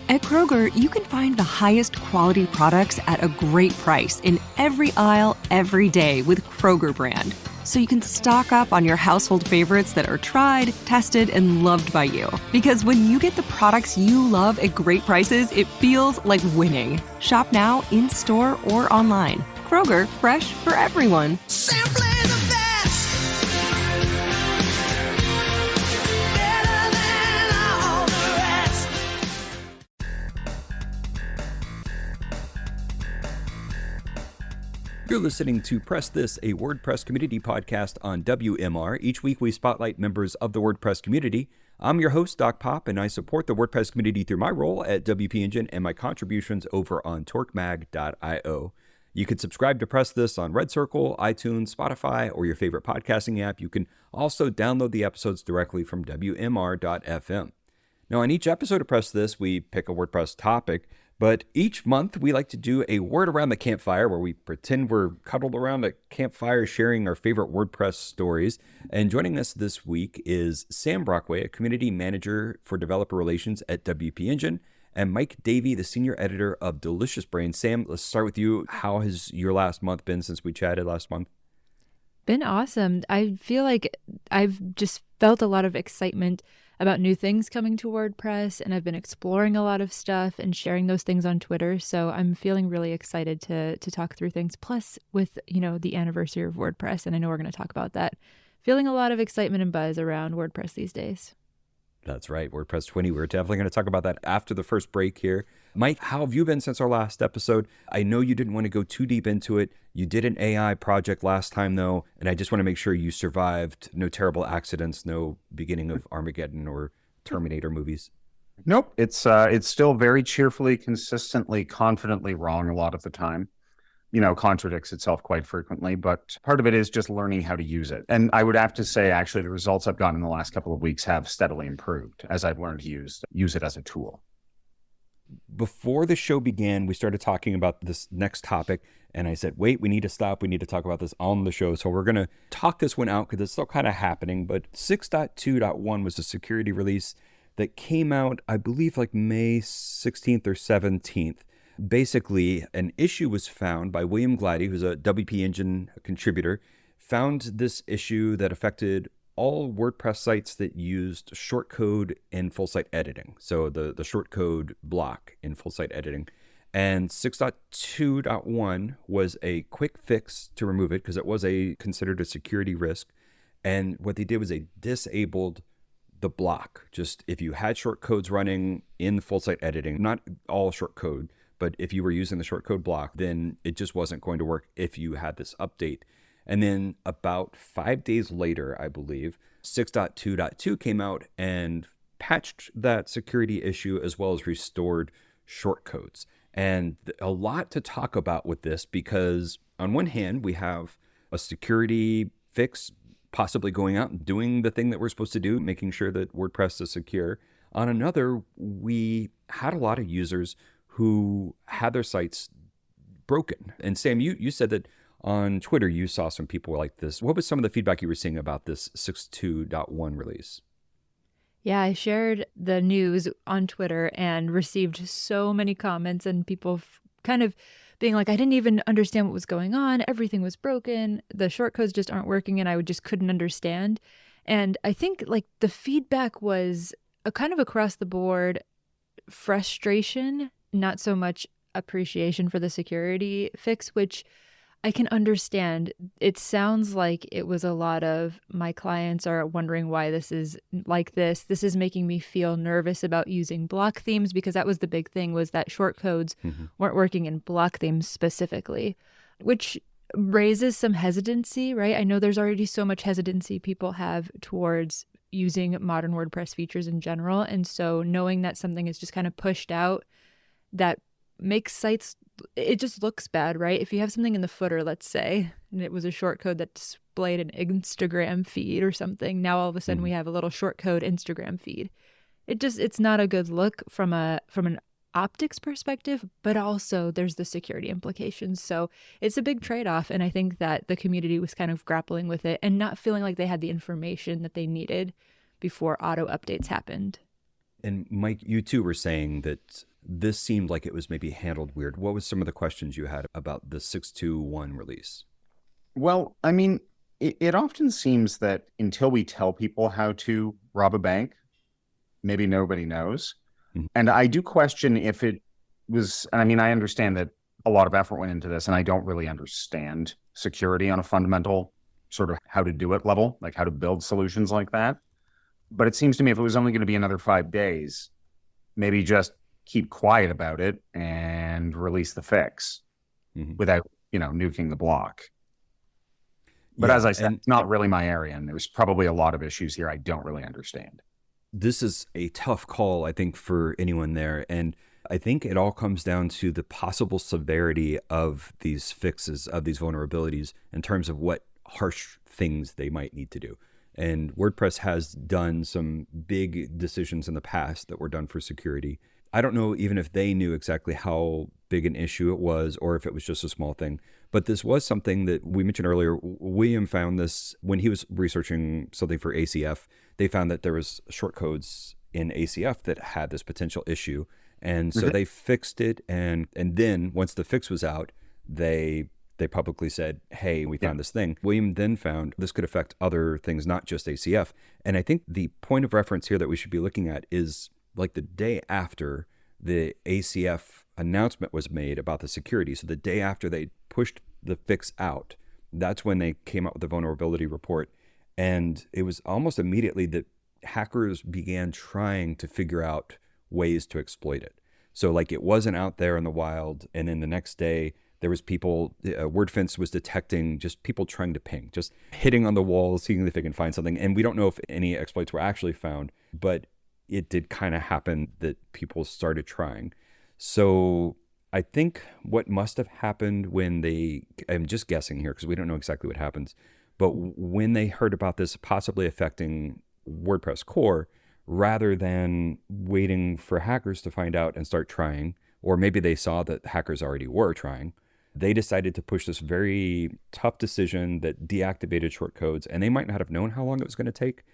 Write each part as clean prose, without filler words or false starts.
At Kroger, you can find the highest quality products at a great price in every aisle, every day with Kroger brand. So you can stock up on your household favorites that are tried, tested, and loved by you. Because when you get the products you love at great prices, it feels like winning. Shop now, in-store, or online. Kroger, fresh for everyone. Simply the best. Better than all the rest. You're listening to Press This, a WordPress community podcast on WMR. Each week we spotlight members of the WordPress community. I'm your host, Doc Pop, and I support the WordPress community through my role at WP Engine and my contributions over on torquemag.io. You can subscribe to Press This on Red Circle, iTunes, Spotify, or your favorite podcasting app. You can also download the episodes directly from WMR.fm. Now, on each episode of Press This, we pick a WordPress topic, but each month we like to do a word around the campfire where we pretend we're cuddled around a campfire sharing our favorite WordPress stories. And joining us this week is Sam Brockway, a community manager for developer relations at WP Engine, and Mike Davey, the senior editor of Delicious Brain. Sam, let's start with you. How has your last month been since we chatted last month? Been awesome. I feel like I've just felt a lot of excitement about new things coming to WordPress, and I've been exploring a lot of stuff and sharing those things on Twitter. So I'm feeling really excited to talk through things. Plus, with the anniversary of WordPress, and I know we're going to talk about that. Feeling a lot of excitement and buzz around WordPress these days. That's right, WordPress 20. We're definitely going to talk about that after the first break here. Mike, how have you been since our last episode? I know you didn't want to go too deep into it. You did an AI project last time, though, and I just want to make sure you survived. No terrible accidents, no beginning of Armageddon or Terminator movies. Nope. It's still very cheerfully, consistently, confidently wrong a lot of the time. Contradicts itself quite frequently, but part of it is just learning how to use it. And I would have to say, actually, the results I've gotten in the last couple of weeks have steadily improved as I've learned to use it as a tool. Before the show began, we started talking about this next topic, and I said, wait, we need to stop. We need to talk about this on the show. So we're going to talk this one out because it's still kind of happening. But 6.2.1 was a security release that came out, I believe, like May 16th or 17th. Basically, an issue was found by William Glady, who's a WP Engine contributor, found this issue that affected all WordPress sites that used shortcode in full site editing. So the shortcode block in full site editing. And 6.2.1 was a quick fix to remove it because it was considered a security risk. And what they did was they disabled the block. Just if you had shortcodes running in full site editing, not all shortcode, but if you were using the shortcode block, then it just wasn't going to work if you had this update. And then about 5 days later, I believe, 6.2.2 came out and patched that security issue as well as restored shortcodes. And a lot to talk about with this because on one hand, we have a security fix possibly going out and doing the thing that we're supposed to do, making sure that WordPress is secure. On another, we had a lot of users who had their sites broken. And Sam, you said that on Twitter you saw some people like this. What was some of the feedback you were seeing about this 6.2.1 release? Yeah, I shared the news on Twitter and received so many comments and people kind of being like, I didn't even understand what was going on. Everything was broken. The shortcodes just aren't working and I just couldn't understand. And I think like the feedback was a kind of across the board frustration, not so much appreciation for the security fix, which I can understand. It sounds like it was a lot of my clients are wondering why this is like this. This is making me feel nervous about using block themes because that was the big thing was that shortcodes weren't working in block themes specifically, which raises some hesitancy, right? I know there's already so much hesitancy people have towards using modern WordPress features in general. And so knowing that something is just kind of pushed out that makes sites, it just looks bad, right? If you have something in the footer, let's say, and it was a shortcode that displayed an Instagram feed or something, now all of a sudden we have a little shortcode Instagram feed. It's not a good look from an optics perspective, but also there's the security implications. So it's a big trade-off. And I think that the community was kind of grappling with it and not feeling like they had the information that they needed before auto updates happened. And Mike, you too were saying that this seemed like it was maybe handled weird. What was some of the questions you had about the 6.2.1 release? Well, I mean, it often seems that until we tell people how to rob a bank, maybe nobody knows. Mhm. And I do question if it was, and I mean, I understand that a lot of effort went into this, and I don't really understand security on a fundamental sort of how to do it level, like how to build solutions like that. But it seems to me if it was only going to be another 5 days, maybe just keep quiet about it and release the fix without, nuking the block. But as I said, it's not really my area, and there's probably a lot of issues here I don't really understand. This is a tough call, I think, for anyone there. And I think it all comes down to the possible severity of these fixes, of these vulnerabilities, in terms of what harsh things they might need to do. And WordPress has done some big decisions in the past that were done for security. I don't know even if they knew exactly how big an issue it was or if it was just a small thing. But this was something that we mentioned earlier. William found this when he was researching something for ACF. They found that there was shortcodes in ACF that had this potential issue. And so they fixed it. And then once the fix was out, they publicly said, hey, we found this thing. William then found this could affect other things, not just ACF. And I think the point of reference here that we should be looking at is like the day after the ACF announcement was made about the security. So the day after they pushed the fix out, that's when they came out with the vulnerability report. And it was almost immediately that hackers began trying to figure out ways to exploit it. So like it wasn't out there in the wild. And then the next day, there was people, WordFence was detecting just people trying to ping, just hitting on the wall, seeing if they can find something. And we don't know if any exploits were actually found, but it did kind of happen that people started trying. So I think what must have happened when I'm just guessing here because we don't know exactly what happens, but when they heard about this possibly affecting WordPress core, rather than waiting for hackers to find out and start trying, or maybe they saw that hackers already were trying, they decided to push this very tough decision that deactivated shortcodes. And they might not have known how long it was going to take.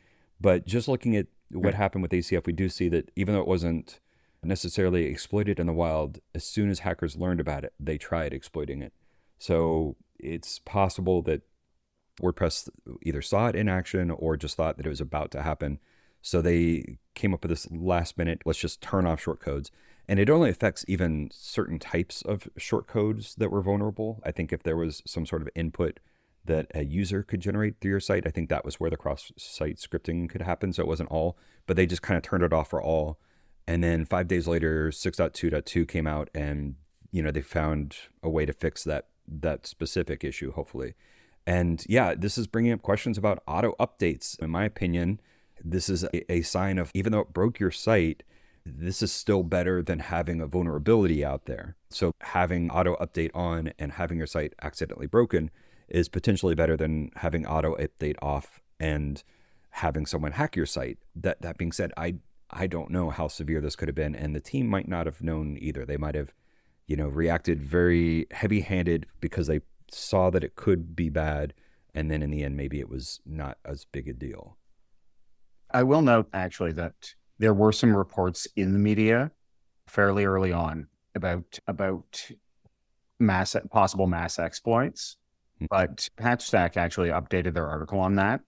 But just looking at what happened with ACF, we do see that even though it wasn't necessarily exploited in the wild, as soon as hackers learned about it, they tried exploiting it. So it's possible that WordPress either saw it in action or just thought that it was about to happen. So they came up with this last minute, let's just turn off shortcodes. And it only affects even certain types of shortcodes that were vulnerable. I think if there was some sort of input that a user could generate through your site, I think that was where the cross-site scripting could happen. So it wasn't all, but they just kind of turned it off for all. And then 5 days later, 6.2.2 came out and, they found a way to fix that specific issue, hopefully. And yeah, this is bringing up questions about auto updates. In my opinion, this is a sign of, even though it broke your site, this is still better than having a vulnerability out there. So having auto update on and having your site accidentally broken is potentially better than having auto update off and having someone hack your site. That being said, I don't know how severe this could have been, and the team might not have known either. They might have, reacted very heavy-handed because they saw that it could be bad, and then in the end, maybe it was not as big a deal. I will note actually that there were some reports in the media fairly early on about possible mass exploits, but PatchStack actually updated their article on that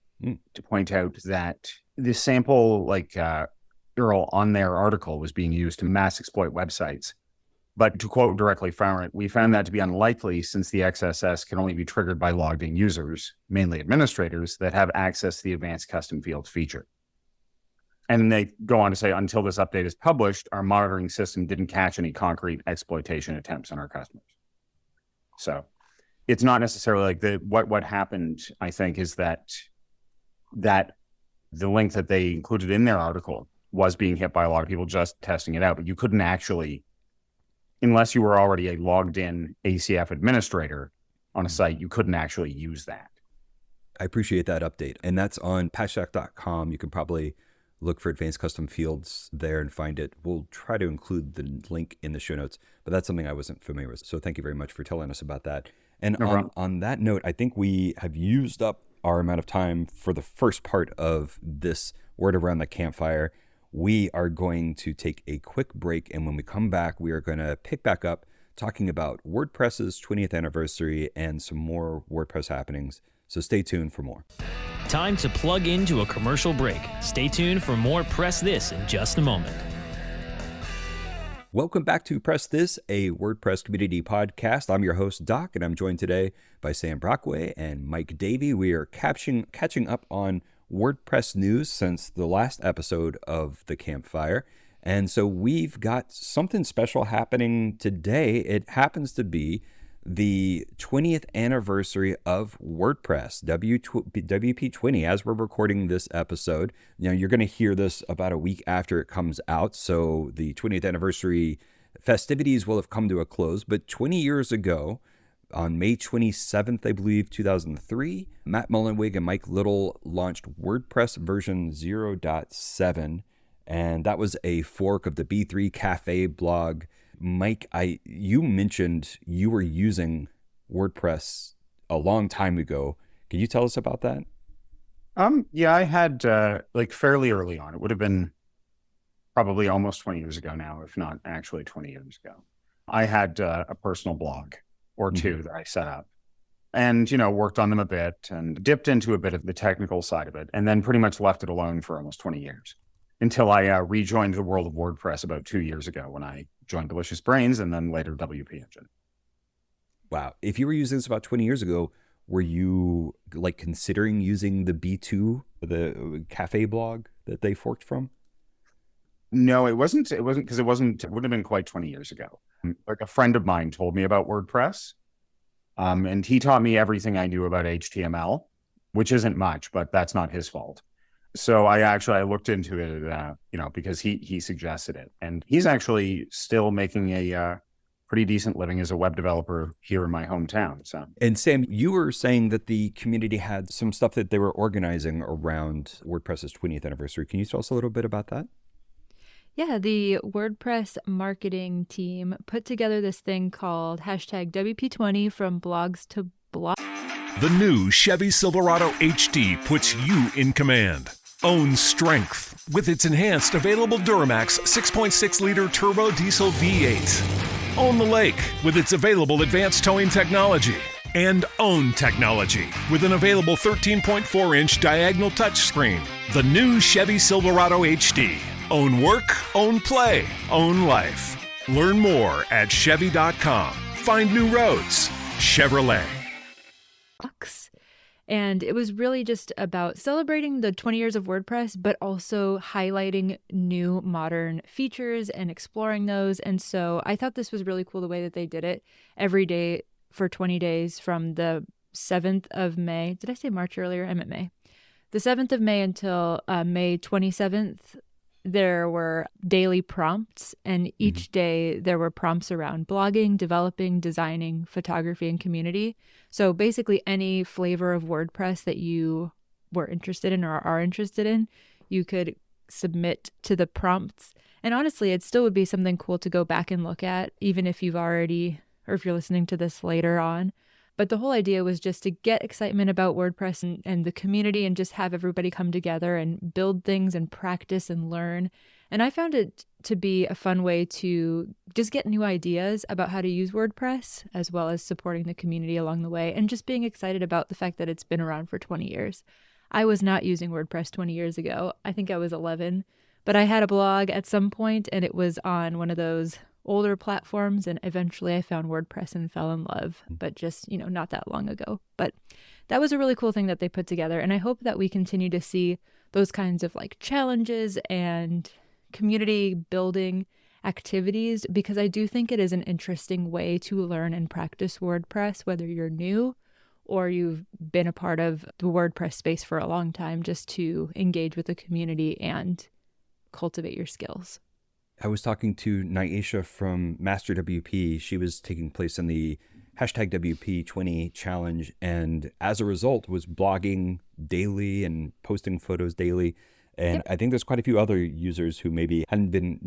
to point out that the sample URL on their article was being used to mass exploit websites. But to quote directly from it, we found that to be unlikely since the XSS can only be triggered by logged in users, mainly administrators, that have access to the advanced custom fields feature. And they go on to say, until this update is published, our monitoring system didn't catch any concrete exploitation attempts on our customers. So it's not necessarily like what happened, I think, is that the link that they included in their article was being hit by a lot of people just testing it out. But you couldn't actually, unless you were already a logged in ACF administrator on a site, you couldn't actually use that. I appreciate that update. And that's on patchstack.com. You can probably look for advanced custom fields there and find it. We'll try to include the link in the show notes, but that's something I wasn't familiar with. So thank you very much for telling us about that. And on that note, I think we have used up our amount of time for the first part of this Word Around the Campfire. we are going to take a quick break. And when we come back, we are going to pick back up talking about WordPress's 20th anniversary and some more WordPress happenings. So stay tuned for more. Time to plug into a commercial break. Stay tuned for more Press This in just a moment. Welcome back to Press This, a WordPress community podcast. I'm your host, Doc, and I'm joined today by Sam Brockway and Mike Davey. We are catching up on WordPress news since the last episode of The Campfire. And so we've got something special happening today. It happens to be the 20th anniversary of WordPress, WP20, as we're recording this episode. You know, you're going to hear this about a week after it comes out, so the 20th anniversary festivities will have come to a close. But 20 years ago, on May 27th, I believe, 2003, Matt Mullenweg and Mike Little launched WordPress version 0.7, and that was a fork of the B3 Cafe blog. Mike, you mentioned you were using WordPress a long time ago. Can you tell us about that? Yeah, I had fairly early on. It would have been probably almost 20 years ago now, if not actually 20 years ago. I had a personal blog or two that I set up and, worked on them a bit and dipped into a bit of the technical side of it, and then pretty much left it alone for almost 20 years until I rejoined the world of WordPress about 2 years ago when I joined Delicious Brains and then later WP Engine. Wow. If you were using this about 20 years ago, were you considering using the B2, the cafe blog that they forked from? No, it wasn't because it would have been quite 20 years ago. Like a friend of mine told me about WordPress. And he taught me everything I knew about HTML, which isn't much, but that's not his fault. So I looked into it, because he suggested it, and he's actually still making a pretty decent living as a web developer here in my hometown. So, and Sam, you were saying that the community had some stuff that they were organizing around WordPress's 20th anniversary. Can you tell us a little bit about that? Yeah, the WordPress marketing team put together this thing called #WP20 from blogs to blogs. The new Chevy Silverado HD puts you in command. Own strength with its enhanced available Duramax 6.6-liter turbo diesel V8. Own the lake with its available advanced towing technology. And own technology with an available 13.4-inch diagonal touchscreen. The new Chevy Silverado HD. Own work, own play, own life. Learn more at Chevy.com. Find new roads. Chevrolet. And it was really just about celebrating the 20 years of WordPress, but also highlighting new modern features and exploring those. And so I thought this was really cool the way that they did it every day for 20 days from the 7th of May. Did I say March earlier? I meant May. The 7th of May until May 27th. There were daily prompts, and each day there were prompts around blogging, developing, designing, photography, and community. So basically any flavor of WordPress that you were interested in or are interested in, you could submit to the prompts. And honestly, it still would be something cool to go back and look at, even if you've already, or if you're listening to this later on. But the whole idea was just to get excitement about WordPress and the community and just have everybody come together and build things and practice and learn. And I found it to be a fun way to just get new ideas about how to use WordPress, as well as supporting the community along the way and just being excited about the fact that it's been around for 20 years. I was not using WordPress 20 years ago. I think I was 11, but I had a blog at some point and it was on one of those older platforms, and eventually I found WordPress and fell in love, but just, not that long ago. But that was a really cool thing that they put together, and I hope that we continue to see those kinds of challenges and community building activities, because I do think it is an interesting way to learn and practice WordPress, whether you're new or you've been a part of the WordPress space for a long time, just to engage with the community and cultivate your skills. I was talking to Nyesha from Master WP. She was taking place in the #WP20 challenge, and as a result was blogging daily and posting photos daily. And I think there's quite a few other users who maybe hadn't been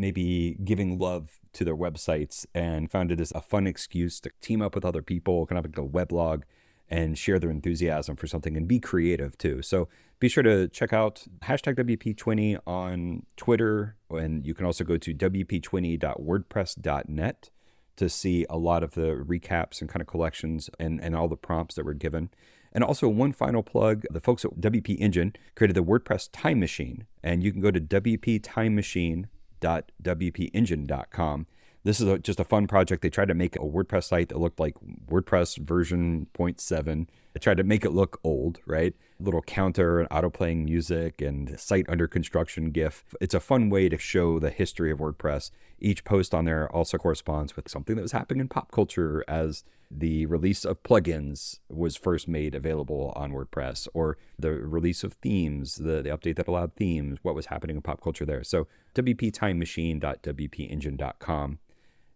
giving love to their websites and found it as a fun excuse to team up with other people, kind of like a weblog, and share their enthusiasm for something and be creative too. So be sure to check out hashtag WP20 on Twitter. And you can also go to WP20.wordpress.net to see a lot of the recaps and kind of collections and all the prompts that were given. And also one final plug, the folks at WP Engine created the WordPress Time Machine, and you can go to wptimemachine.wpengine.com. This is just a fun project. They tried to make a WordPress site that looked like WordPress version 0.7. They tried to make it look old, right? A little counter and auto-playing music and site under construction GIF. It's a fun way to show the history of WordPress. Each post on there also corresponds with something that was happening in pop culture as the release of plugins was first made available on WordPress, or the release of themes, the update that allowed themes, what was happening in pop culture there. So wptimemachine.wpengine.com.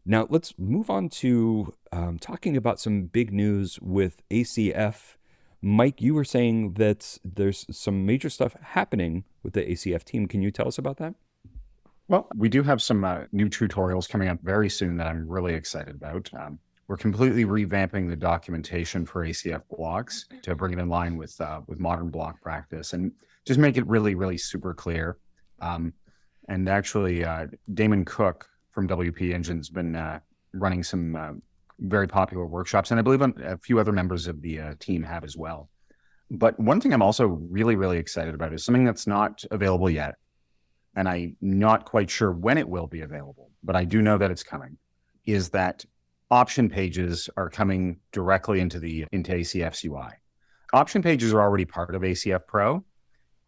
Now, let's move on to talking about some big news with ACF. Mike, you were saying that there's some major stuff happening with the ACF team. Can you tell us about that? Well, we do have some new tutorials coming up very soon that I'm really excited about. We're completely revamping the documentation for ACF blocks to bring it in line with modern block practice and just make it really, really super clear. And actually, Damon Cook from WP Engine's been running some very popular workshops, and I believe a few other members of the team have as well. But one thing I'm also really, really excited about is something that's not available yet, and I'm not quite sure when it will be available, but I do know that it's coming, is that option pages are coming directly into ACF's UI. Option pages are already part of ACF Pro,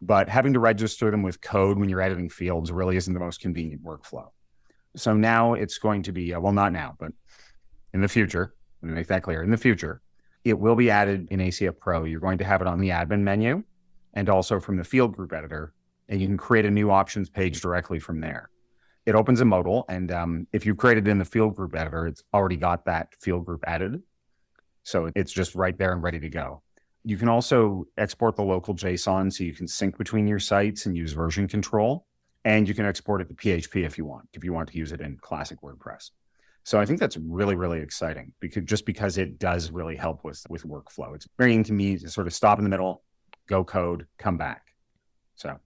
but having to register them with code when you're editing fields really isn't the most convenient workflow. So now it's going to be, well, not now, but in the future, let me make that clear, in the future, it will be added in ACF Pro. You're going to have it on the admin menu and also from the field group editor, and you can create a new options page directly from there. It opens a modal, and if you created it in the field group editor, it's already got that field group added. So it's just right there and ready to go. You can also export the local JSON so you can sync between your sites and use version control. And you can export it to PHP if you want to use it in classic WordPress. So I think that's really, really exciting because it does really help with workflow. It's very inconvenient to sort of stop in the middle, go code, come back. So.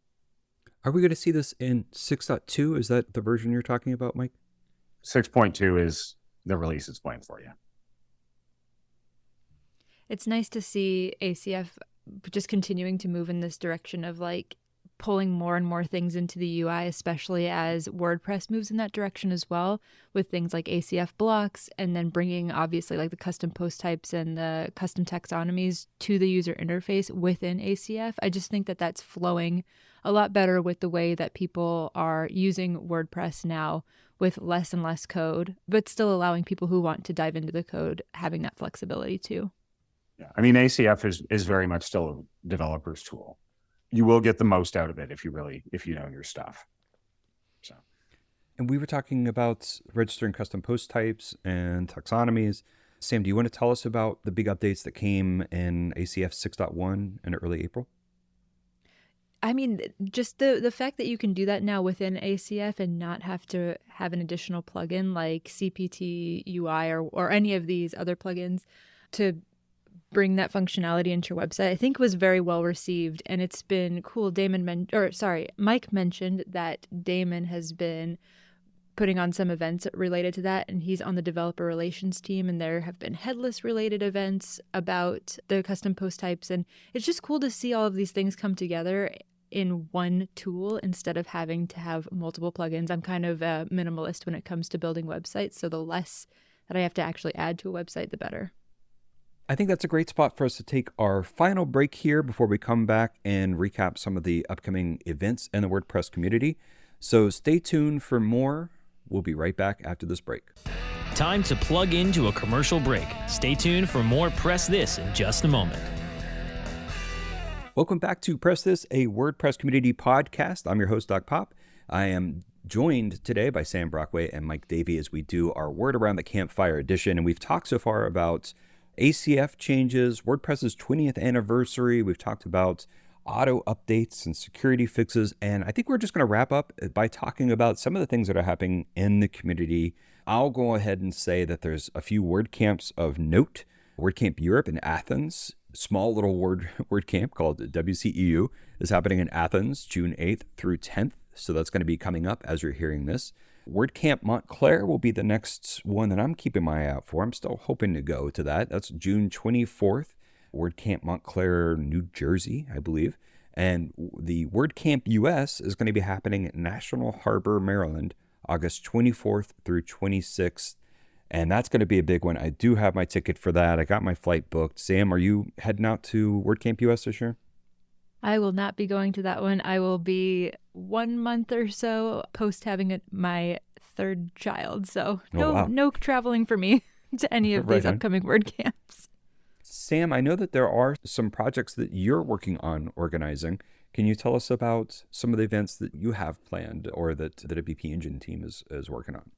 Are we going to see this in 6.2? Is that the version you're talking about, Mike? 6.2 is the release it's planned for, yeah. It's nice to see ACF just continuing to move in this direction of like pulling more and more things into the UI, especially as WordPress moves in that direction as well, with things like ACF blocks, and then bringing obviously like the custom post types and the custom taxonomies to the user interface within ACF. I just think that that's flowing a lot better with the way that people are using WordPress now, with less and less code, but still allowing people who want to dive into the code having that flexibility too. Yeah, I mean, ACF is very much still a developer's tool. You will get the most out of it if you know your stuff. So, and we were talking about registering custom post types and taxonomies. Sam, do you want to tell us about the big updates that came in ACF 6.1 in early April? I mean, just the fact that you can do that now within ACF and not have to have an additional plugin like CPT UI or any of these other plugins to bring that functionality into your website, I think was very well received, and it's been cool. Mike mentioned that Damon has been putting on some events related to that, and he's on the developer relations team, and there have been headless related events about the custom post types, and it's just cool to see all of these things come together in one tool instead of having to have multiple plugins. I'm kind of a minimalist when it comes to building websites, so the less that I have to actually add to a website, the better. I think that's a great spot for us to take our final break here before we come back and recap some of the upcoming events in the WordPress community. So stay tuned for more. We'll be right back after this break. Time to plug into a commercial break. Stay tuned for more Press This in just a moment. Welcome back to Press This, a WordPress community podcast. I'm your host, Doc Pop. I am joined today by Sam Brockway and Mike Davey as we do our Word Around the Campfire edition. And we've talked so far about ACF changes, WordPress's 20th anniversary. We've talked about auto updates and security fixes. And I think we're just going to wrap up by talking about some of the things that are happening in the community. I'll go ahead and say that there's a few WordCamps of note. WordCamp Europe in Athens. Small little WordCamp called WCEU is happening in Athens, June 8th through 10th. So that's going to be coming up as you're hearing this. WordCamp Montclair will be the next one that I'm keeping my eye out for. I'm still hoping to go to that. That's June 24th. WordCamp Montclair, New Jersey, I believe. And the WordCamp US is going to be happening at National Harbor, Maryland, August 24th through 26th. And that's going to be a big one. I do have my ticket for that. I got my flight booked. Sam, are you heading out to WordCamp US this year? I will not be going to that one. I will be 1 month or so post having my third child. So no traveling for me to any of these upcoming WordCamps. Sam, I know that there are some projects that you're working on organizing. Can you tell us about some of the events that you have planned or that the WP Engine team is working on?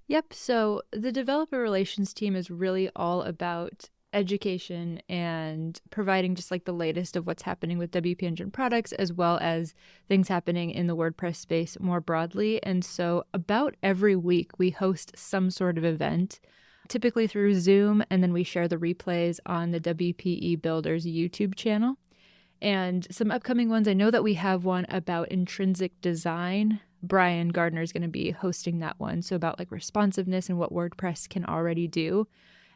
Yep. So the developer relations team is really all about education and providing just like the latest of what's happening with WP Engine products, as well as things happening in the WordPress space more broadly. And so about every week we host some sort of event, typically through Zoom, and then we share the replays on the WPE Builders YouTube channel. And some upcoming ones, I know that we have one about intrinsic design. Brian Gardner is going to be hosting that one. So about like responsiveness and what WordPress can already do.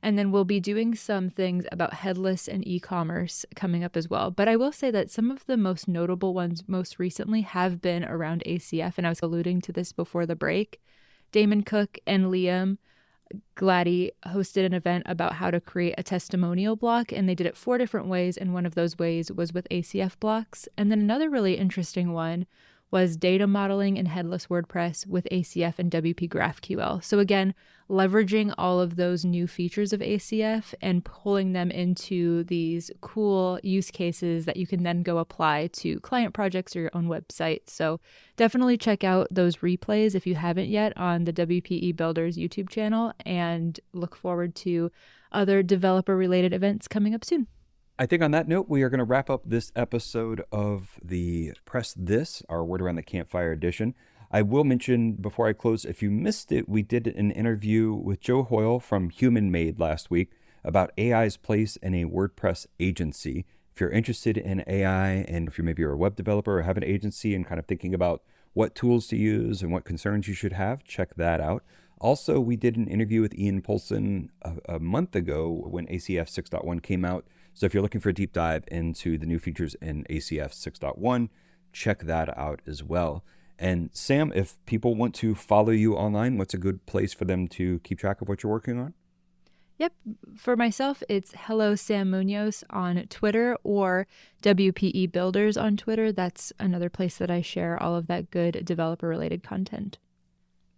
And then we'll be doing some things about headless and e-commerce coming up as well. But I will say that some of the most notable ones most recently have been around ACF. And I was alluding to this before the break. Damon Cook and Liam Gladdy hosted an event about how to create a testimonial block, and they did it 4 different ways, and one of those ways was with ACF blocks. And then another really interesting one was data modeling in headless WordPress with ACF and WP GraphQL. So again, leveraging all of those new features of ACF and pulling them into these cool use cases that you can then go apply to client projects or your own website. So definitely check out those replays if you haven't yet on the WPE Builders YouTube channel, and look forward to other developer-related events coming up soon. I think on that note, we are going to wrap up this episode of the Press This, our Word Around the Campfire edition. I will mention before I close, if you missed it, we did an interview with Joe Hoyle from Human Made last week about AI's place in a WordPress agency. If you're interested in AI, and if you're a web developer or have an agency and kind of thinking about what tools to use and what concerns you should have, check that out. Also, we did an interview with Ian Poulsen a month ago when ACF 6.1 came out. So if you're looking for a deep dive into the new features in ACF 6.1, check that out as well. And Sam, if people want to follow you online, what's a good place for them to keep track of what you're working on? Yep. For myself, it's Hello Sam Munoz on Twitter, or WPE Builders on Twitter. That's another place that I share all of that good developer-related content.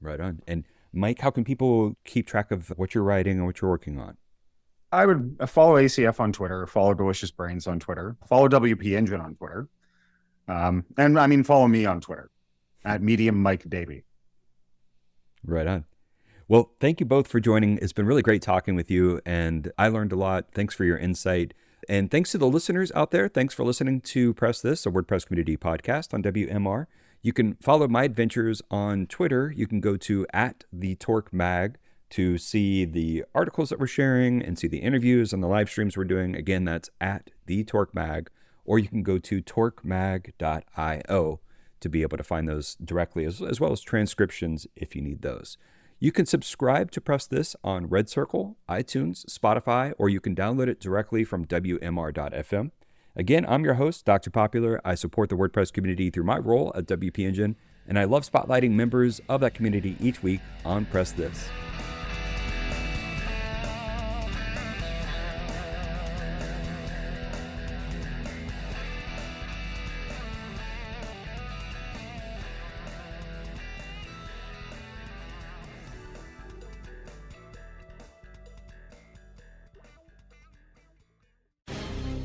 Right on. And Mike, how can people keep track of what you're writing and what you're working on? I would follow ACF on Twitter, follow Delicious Brains on Twitter, follow WP Engine on Twitter, and follow me on Twitter at Medium Mike Davey. Right on. Well, thank you both for joining. It's been really great talking with you, and I learned a lot. Thanks for your insight. And thanks to the listeners out there. Thanks for listening to Press This, a WordPress community podcast on WMR. You can follow my adventures on Twitter. You can go to @thetorquemag to see the articles that we're sharing and see the interviews and the live streams we're doing. Again, that's @thetorquemag, or you can go to torquemag.io to be able to find those directly, as well as transcriptions if you need those. You can subscribe to Press This on Red Circle, iTunes, Spotify, or you can download it directly from WMR.fm. Again, I'm your host, Dr. Popular. I support the WordPress community through my role at WP Engine, and I love spotlighting members of that community each week on Press This.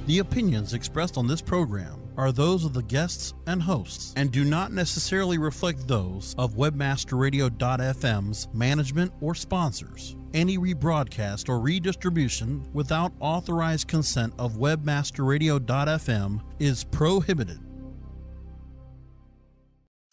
The opinions expressed on this program are those of the guests and hosts and do not necessarily reflect those of WebmasterRadio.fm's management or sponsors. Any rebroadcast or redistribution without authorized consent of WebmasterRadio.fm is prohibited.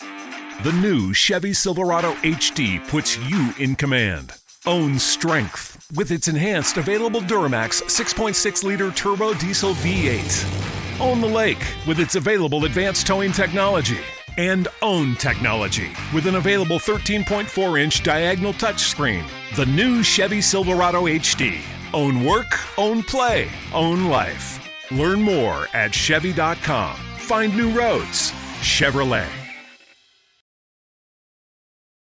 The new Chevy Silverado HD puts you in command. Own strength with its enhanced available Duramax 6.6-liter turbo diesel V8. Own the lake with its available advanced towing technology. And own technology with an available 13.4-inch diagonal touchscreen. The new Chevy Silverado HD. Own work, own play, own life. Learn more at Chevy.com. Find new roads. Chevrolet.